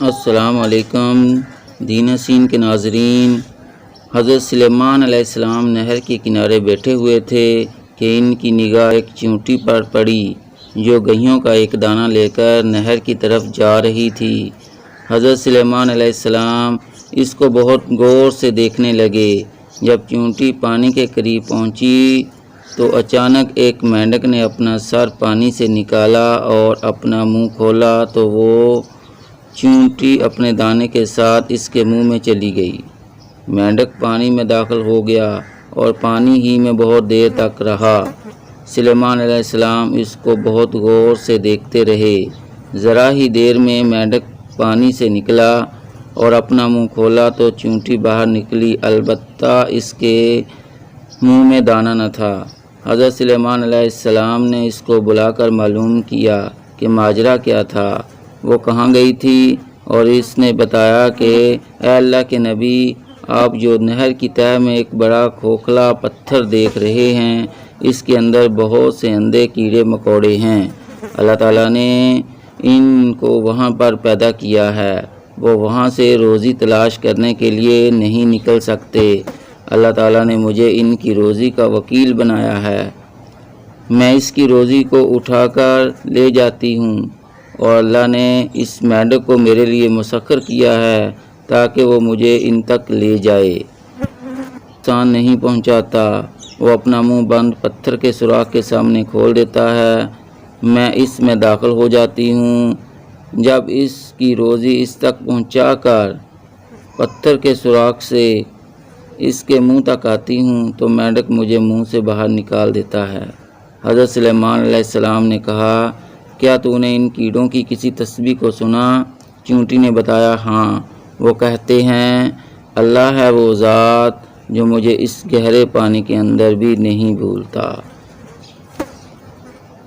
السلام علیکم دین سین کے ناظرین۔ حضرت سلیمان علیہ السلام نہر کے کنارے بیٹھے ہوئے تھے کہ ان کی نگاہ ایک چیونٹی پر پڑی جو گیہوں کا ایک دانہ لے کر نہر کی طرف جا رہی تھی۔ حضرت سلیمان علیہ السلام اس کو بہت غور سے دیکھنے لگے۔ جب چیونٹی پانی کے قریب پہنچی تو اچانک ایک مینڈک نے اپنا سر پانی سے نکالا اور اپنا منہ کھولا تو وہ چیونٹی اپنے دانے کے ساتھ اس کے منہ میں چلی گئی۔ مینڈک پانی میں داخل ہو گیا اور پانی ہی میں بہت دیر تک رہا۔ سلیمان علیہ السلام اس کو بہت غور سے دیکھتے رہے۔ ذرا ہی دیر میں مینڈک پانی سے نکلا اور اپنا منہ کھولا تو چیونٹی باہر نکلی، البتہ اس کے منہ میں دانہ نہ تھا۔ حضرت سلیمان علیہ السلام نے اس کو بلا کر معلوم کیا کہ ماجرا کیا تھا، وہ کہاں گئی تھی، اور اس نے بتایا کہ اے اللہ کے نبی، آپ جو نہر کی تہہ میں ایک بڑا کھوکھلا پتھر دیکھ رہے ہیں، اس کے اندر بہت سے اندھے کیڑے مکوڑے ہیں۔ اللہ تعالیٰ نے ان کو وہاں پر پیدا کیا ہے، وہ وہاں سے روزی تلاش کرنے کے لیے نہیں نکل سکتے۔ اللہ تعالیٰ نے مجھے ان کی روزی کا وکیل بنایا ہے، میں اس کی روزی کو اٹھا کر لے جاتی ہوں، اور اللہ نے اس مینڈک کو میرے لیے مسخر کیا ہے تاکہ وہ مجھے ان تک لے جائے۔ نقصان نہیں پہنچاتا، وہ اپنا منہ بند پتھر کے سوراخ کے سامنے کھول دیتا ہے، میں اس میں داخل ہو جاتی ہوں۔ جب اس کی روزی اس تک پہنچا کر پتھر کے سوراخ سے اس کے منہ تک آتی ہوں تو مینڈک مجھے منہ سے باہر نکال دیتا ہے۔ حضرت سلیمان علیہ السلام نے کہا، کیا تو نے ان کیڑوں کی کسی تسبیح کو سنا؟ چیونٹی نے بتایا، ہاں، وہ کہتے ہیں اللہ ہے وہ ذات جو مجھے اس گہرے پانی کے اندر بھی نہیں بھولتا۔